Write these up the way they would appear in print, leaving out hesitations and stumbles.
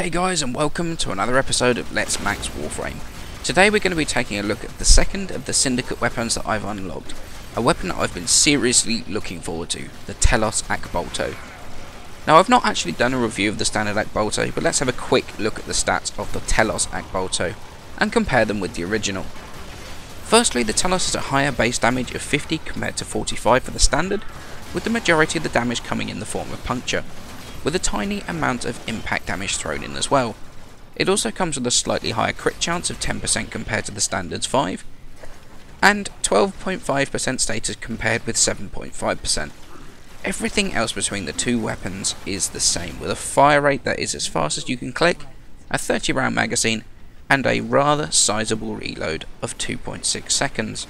Hey guys, and welcome to another episode of Let's Max Warframe. Today we're going to be taking a look at the second of the syndicate weapons that I've unlocked. A weapon that I've been seriously looking forward to, the Telos Akbolto. Now I've not actually done a review of the standard Akbolto, but let's have a quick look at the stats of the Telos Akbolto and compare them with the original. Firstly, the Telos has a higher base damage of 50 compared to 45 for the standard, with the majority of the damage coming in the form of puncture, with a tiny amount of impact damage thrown in as well. It also comes with a slightly higher crit chance of 10% compared to the standard's 5, and 12.5% status compared with 7.5%. Everything else between the two weapons is the same, with a fire rate that is as fast as you can click, a 30 round magazine, and a rather sizable reload of 2.6 seconds.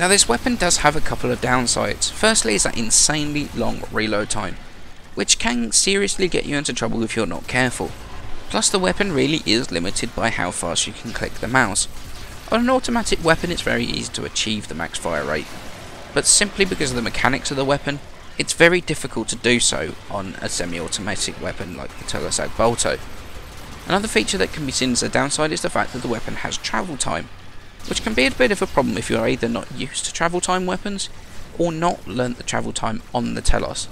Now this weapon does have a couple of downsides. Firstly is that insanely long reload time, which can seriously get you into trouble if you're not careful. Plus the weapon really is limited by how fast you can click the mouse. On an automatic weapon it's very easy to achieve the max fire rate, but simply because of the mechanics of the weapon, it's very difficult to do so on a semi-automatic weapon like the Telos Akbolto. Another feature that can be seen as a downside is the fact that the weapon has travel time, which can be a bit of a problem if you're either not used to travel time weapons or not learnt the travel time on the Telos,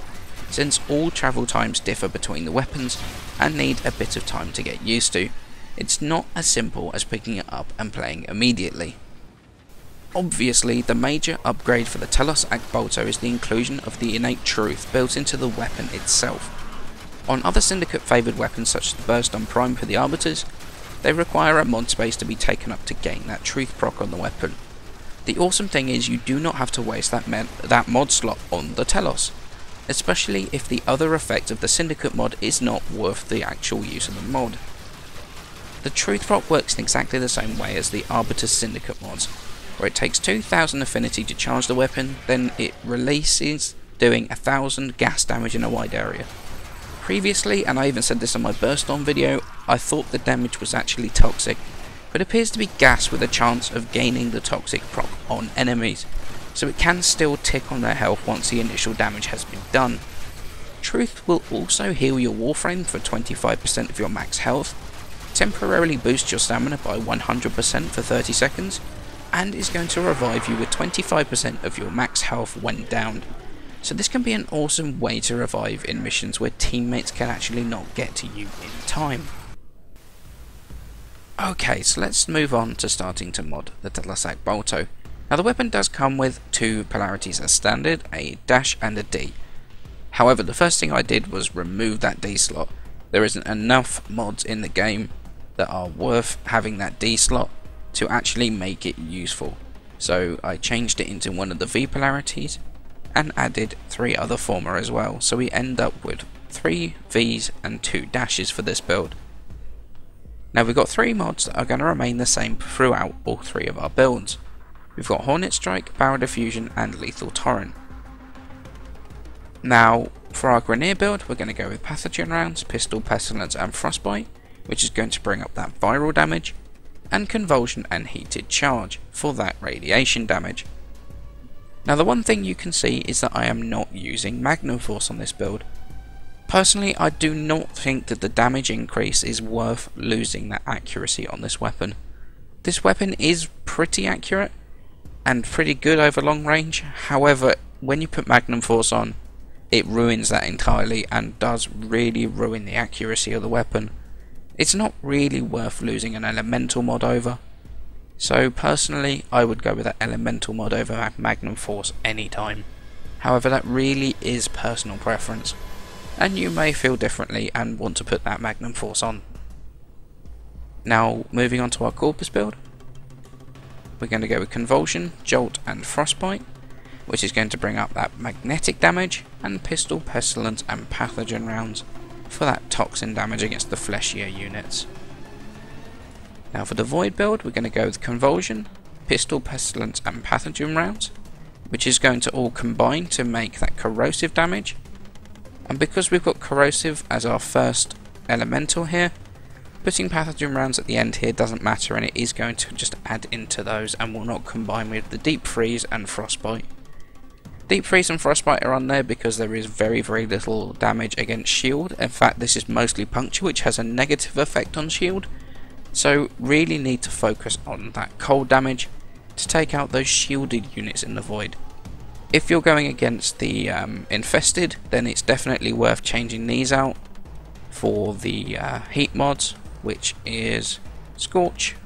since all travel times differ between the weapons and need a bit of time to get used to. It's not as simple as picking it up and playing immediately. Obviously, the major upgrade for the Telos Akbolto is the inclusion of the innate truth built into the weapon itself. On other syndicate favoured weapons such as the Burston Prime for the Arbiters, they require a mod space to be taken up to gain that truth proc on the weapon. The awesome thing is you do not have to waste that mod slot on the Telos, especially if the other effect of the syndicate mod is not worth the actual use of the mod. The truth proc works in exactly the same way as the Arbiter's syndicate mods, where it takes 2000 affinity to charge the weapon, then it releases doing 1000 gas damage in a wide area. Previously, and I even said this on my Burston video, I thought the damage was actually toxic, but it appears to be gas with a chance of gaining the toxic proc on enemies, so it can still tick on their health once the initial damage has been done. Truth will also heal your Warframe for 25% of your max health, temporarily boost your stamina by 100% for 30 seconds, and is going to revive you with 25% of your max health when downed. So this can be an awesome way to revive in missions where teammates can actually not get to you in time. Okay, so let's move on to starting to mod the Telos Akbolto. Now the weapon does come with two polarities as standard, a dash and a D. However, the first thing I did was remove that D slot. There isn't enough mods in the game that are worth having that D slot to actually make it useful. So I changed it into one of the V polarities and added 3 other former as well. So we end up with 3 Vs and 2 dashes for this build. Now we've got 3 mods that are going to remain the same throughout all 3 of our builds. We've got Hornet Strike, Barrel Diffusion and Lethal Torrent. Now for our Grenadier build we're going to go with Pathogen Rounds, Pistol, Pestilence and Frostbite, which is going to bring up that viral damage, and Convulsion and Heated Charge for that radiation damage. Now the one thing you can see is that I am not using Magnum Force on this build. Personally, I do not think that the damage increase is worth losing that accuracy on this weapon. This weapon is pretty accurate and pretty good over long range, however when you put Magnum Force on it ruins that entirely and does really ruin the accuracy of the weapon. It's not really worth losing an elemental mod over. So personally I would go with that elemental mod over Magnum Force anytime. However, that really is personal preference, and you may feel differently and want to put that Magnum Force on. Now moving on to our Corpus build, we're going to go with Convulsion, Jolt and Frostbite, which is going to bring up that magnetic damage, and Pistol, Pestilence and Pathogen Rounds for that toxin damage against the fleshier units. Now for the Void build we're going to go with Convulsion, Pistol, Pestilence and Pathogen Rounds, which is going to all combine to make that corrosive damage. And because we've got corrosive as our first elemental here, putting Pathogen Rounds at the end here doesn't matter, and it is going to just add into those and will not combine with the Deep Freeze and Frostbite. Deep Freeze and Frostbite are on there because there is very little damage against shield. In fact, this is mostly puncture, which has a negative effect on shield. So really need to focus on that cold damage to take out those shielded units in the void. If you're going against the infested, then it's definitely worth changing these out for the heat mods, which is Scorch,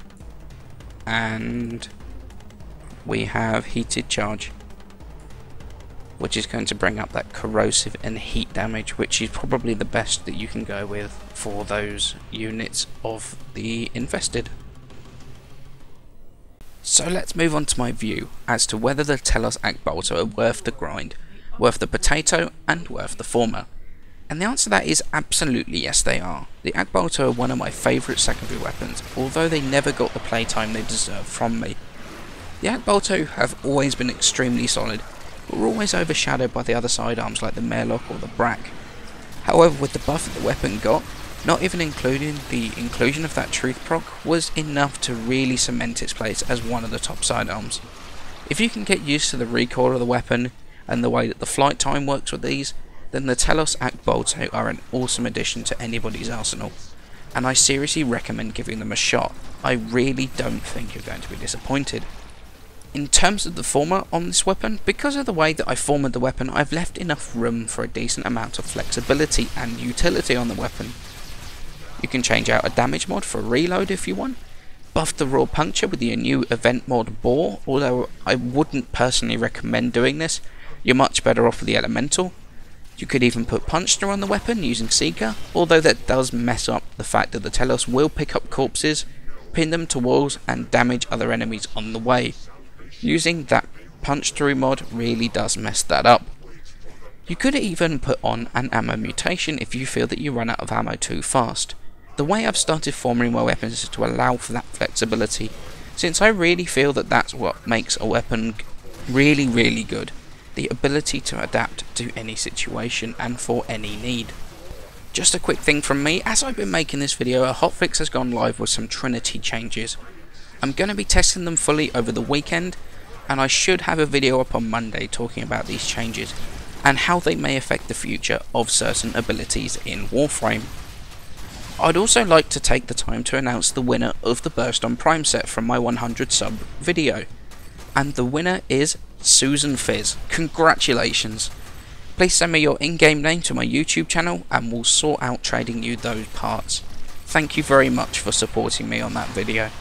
and we have Heated Charge, which is going to bring up that corrosive and heat damage, which is probably the best that you can go with for those units of the infested. So let's move on to my view as to whether the Telos Akbolto are worth the grind, worth the potato, and worth the former. And the answer to that is absolutely yes, they are. The Akbolto are one of my favourite secondary weapons, although they never got the playtime they deserve from me. The Akbolto have always been extremely solid, but were always overshadowed by the other sidearms like the Merlock or the Brack. However, with the buff that the weapon got, not even including the inclusion of that Truth proc was enough to really cement its place as one of the top sidearms. If you can get used to the recoil of the weapon and the way that the flight time works with these, then the Telos Akbolto are an awesome addition to anybody's arsenal, and I seriously recommend giving them a shot. I really don't think you're going to be disappointed. In terms of the former on this weapon, because of the way that I formatted the weapon, I've left enough room for a decent amount of flexibility and utility on the weapon. You can change out a damage mod for a reload if you want, buff the raw puncture with the new event mod Bore, although I wouldn't personally recommend doing this. You're much better off with the elemental. You could even put punch through on the weapon using Seeker, although that does mess up the fact that the Telos will pick up corpses, pin them to walls and damage other enemies on the way. Using that punch through mod really does mess that up. You could even put on an ammo mutation if you feel that you run out of ammo too fast. The way I've started formatting my weapons is to allow for that flexibility, since I really feel that that's what makes a weapon really good. The ability to adapt to any situation and for any need. Just a quick thing from me, as I've been making this video, a hotfix has gone live with some Trinity changes. I'm going to be testing them fully over the weekend, and I should have a video up on Monday talking about these changes and how they may affect the future of certain abilities in Warframe. I'd also like to take the time to announce the winner of the Burston Prime set from my 100 sub video, and the winner is Susan Fizz. Congratulations! Please send me your in-game name to my YouTube channel and we'll sort out trading you those parts. Thank you very much for supporting me on that video.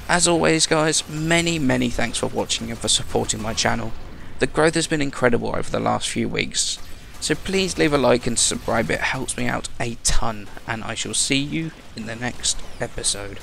As always guys, many thanks for watching and for supporting my channel. The growth has been incredible over the last few weeks, so please leave a like and subscribe, it helps me out a ton, and I shall see you in the next episode.